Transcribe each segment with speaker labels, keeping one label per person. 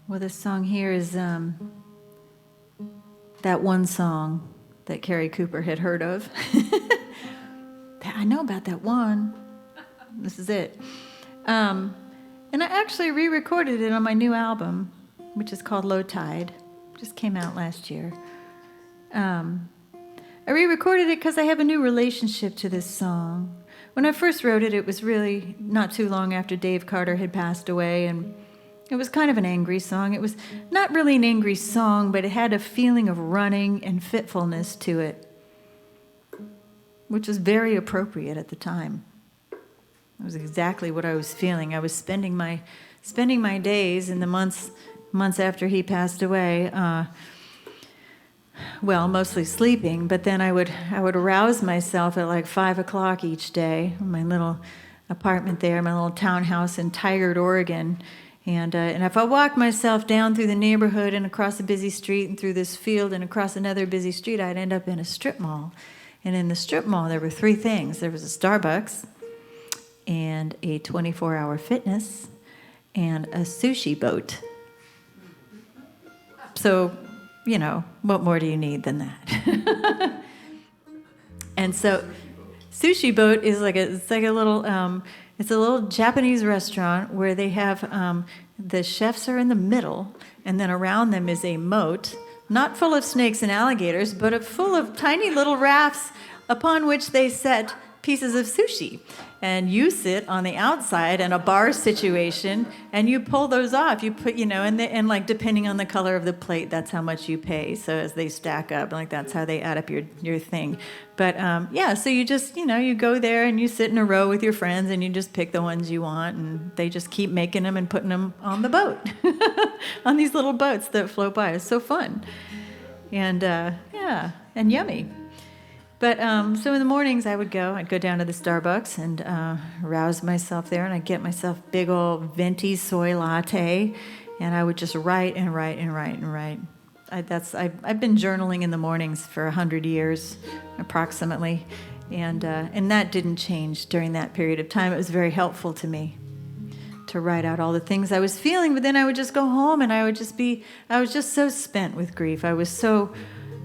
Speaker 1: Well, this song here is that one song that Carrie Cooper had heard of. I know about that one. This is it. And I actually re-recorded it on my new album, which is called Low Tide. Just came out last year. I re-recorded it because I have a new relationship to this song. When I first wrote it, it was really not too long after Dave Carter had passed away, and it was kind of an angry song. It was not really an angry song, but it had a feeling of running and fitfulness to it, which was very appropriate at the time. It was exactly what I was feeling. I was spending my days in the months after he passed away, well, mostly sleeping, but then I would arouse myself at like 5 o'clock each day in my little apartment there, my little townhouse in Tigard, Oregon. And if I walked myself down through the neighborhood and across a busy street and through this field and across another busy street, I'd end up in a strip mall. And in the strip mall, there were 3 things. There was a Starbucks and a 24-hour fitness and a sushi boat. So, you know, what more do you need than that? And so, Sushi Boat is it's a little Japanese restaurant where they have the chefs are in the middle, and then around them is a moat, not full of snakes and alligators, but full of tiny little rafts upon which they set pieces of sushi. And you sit on the outside in a bar situation, and you pull those off. You put, and like depending on the color of the plate, that's how much you pay. So as they stack up, like that's how they add up your thing. But so you just, you go there and you sit in a row with your friends, and you just pick the ones you want, and they just keep making them and putting them on the boat, on these little boats that float by. It's so fun, and and yummy. But so in the mornings I'd go down to the Starbucks and rouse myself there, and I'd get myself big old venti soy latte, and I would just write and write and write and write. I've been journaling in the mornings for 100 years, approximately, and that didn't change during that period of time. It was very helpful to me to write out all the things I was feeling, but then I would just go home and I was just so spent with grief. I was so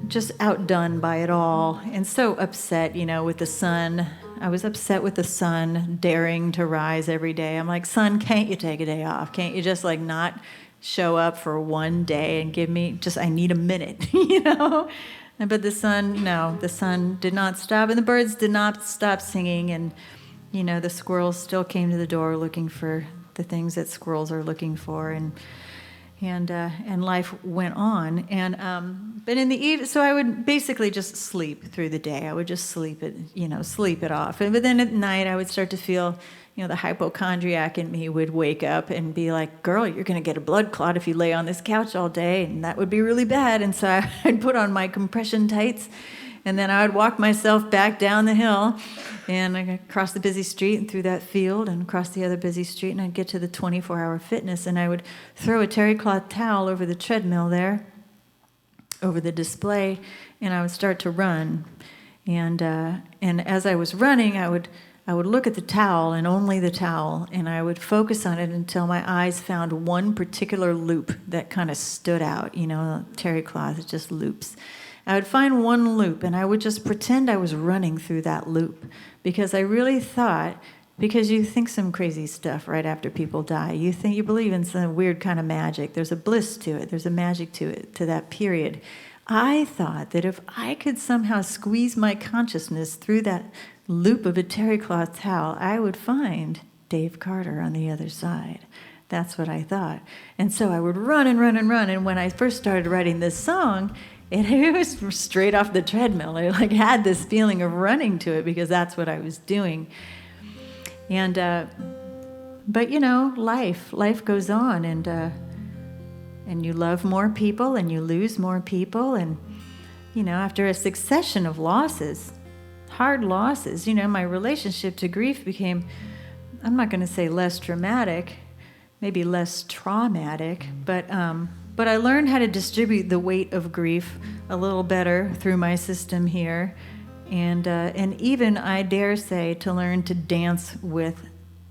Speaker 1: just outdone by it all and so upset, with the sun. I was upset with the sun daring to rise every day. I'm like, sun, can't you take a day off? Can't you just not show up for one day and give me I need a minute, But the sun did not stop, and the birds did not stop singing, and, the squirrels still came to the door looking for the things that squirrels are looking for, and life went on, but in the evening, so I would basically just sleep through the day. I would just sleep it off. But then at night, I would start to feel, the hypochondriac in me would wake up and be like, "Girl, you're going to get a blood clot if you lay on this couch all day, and that would be really bad." And so I'd put on my compression tights, and then I would walk myself back down the hill, and I'd across the busy street and through that field and across the other busy street, and I'd get to the 24-hour fitness, and I would throw a terry cloth towel over the treadmill there, over the display, and I would start to run. And as I was running, I would look at the towel and only the towel, and I would focus on it until my eyes found one particular loop that kind of stood out. Terry cloth, it just loops. I would find one loop, and I would just pretend I was running through that loop, because I really thought, because you think some crazy stuff right after people die. You believe in some weird kind of magic. There's a bliss to it. There's a magic to it, to that period. I thought that if I could somehow squeeze my consciousness through that loop of a terry cloth towel, I would find Dave Carter on the other side. That's what I thought. And so I would run and run and run, and when I first started writing this song, it was straight off the treadmill. I had this feeling of running to it because that's what I was doing. And but life goes on, and you love more people and you lose more people, and after a succession of losses, hard losses, my relationship to grief became, I'm not going to say less dramatic, maybe less traumatic, but I learned how to distribute the weight of grief a little better through my system here, and even, I dare say, to learn to dance with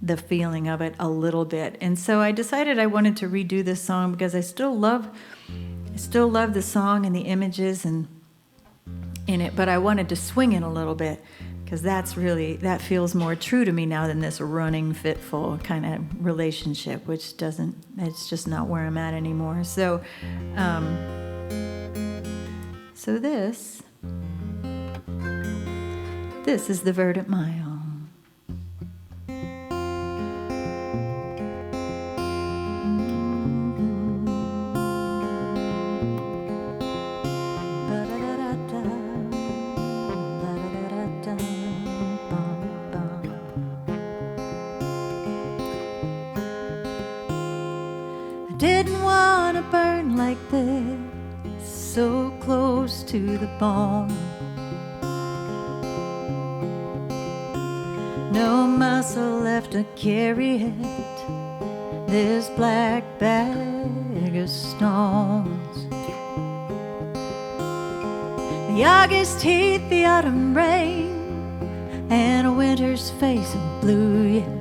Speaker 1: the feeling of it a little bit. And so I decided I wanted to redo this song because I still love the song and the images and in it, but I wanted to swing it a little bit because that feels more true to me now than this running, fitful kind of relationship, which it's just not where I'm at anymore. So, this is the Verdant Mile. Didn't want to burn like this, so close to the bone. No muscle left to carry it, this black bag of stones. The August heat, the autumn rain, and a winter's face of blue, yeah.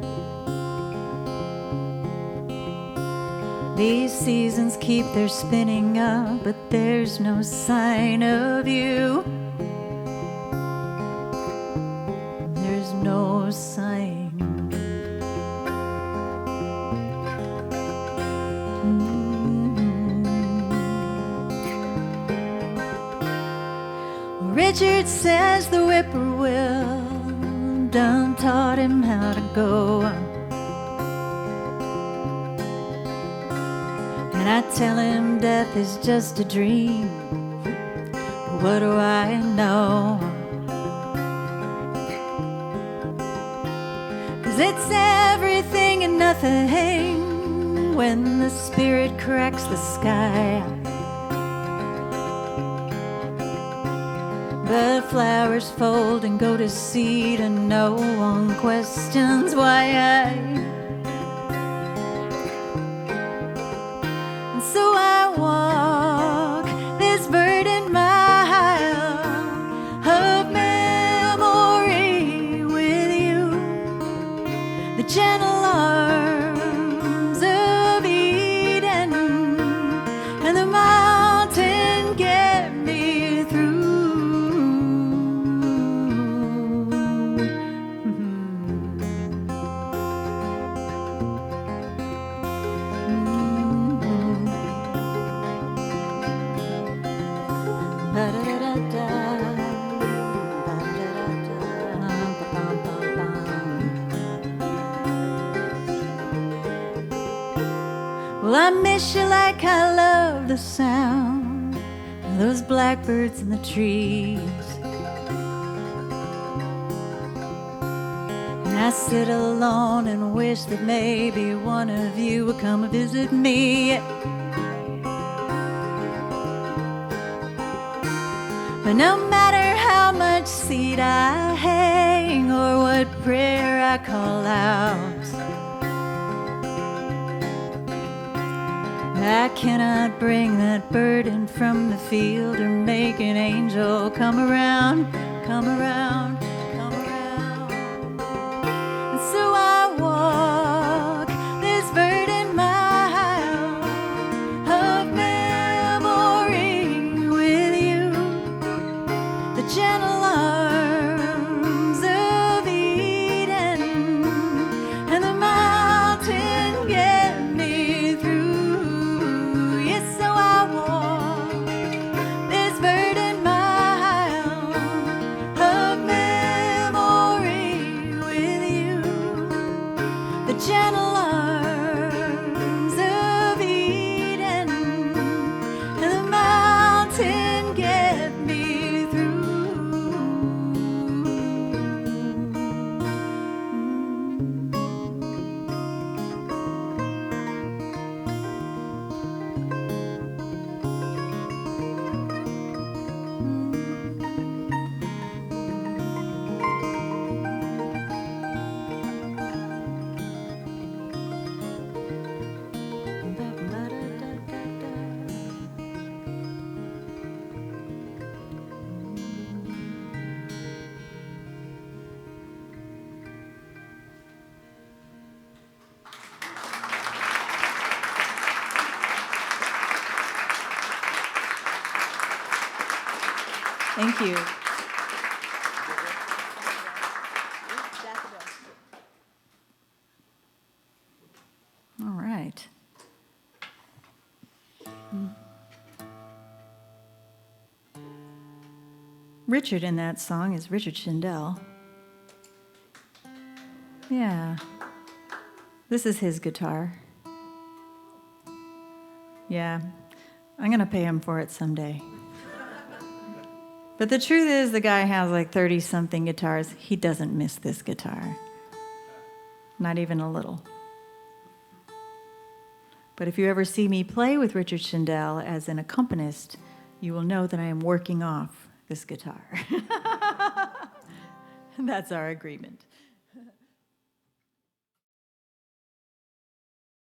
Speaker 1: These seasons keep their spinning up, but there's no sign of you. There's no sign. Richard says the whippoorwill done taught him how to go. And I tell him death is just a dream. What do I know? 'Cause it's everything and nothing when the spirit cracks the sky. The flowers fold and go to seed, and no one questions why And so I walk this verdant mile of memory with you, the gentle arms of Eden, and the mountain get me through. Well, I miss you like I love the sound of those blackbirds in the trees. And I sit alone and wish that maybe one of you would come and visit me. But no matter how much seed I hang or what prayer I call out, I cannot bring that burden from the field or make an angel come around, come around, come around. And so I walk this verdant mile of memory with you, the gentle arms of Eden, and the mountain get me through. Gentle arms of Eden, and the mountain get me through. Thank you. All right. Richard in that song is Richard Schindel. Yeah. This is his guitar. Yeah. I'm going to pay him for it someday. But the truth is, the guy has like 30-something guitars. He doesn't miss this guitar. Not even a little. But if you ever see me play with Richard Schindel as an accompanist, you will know that I am working off this guitar. That's our agreement.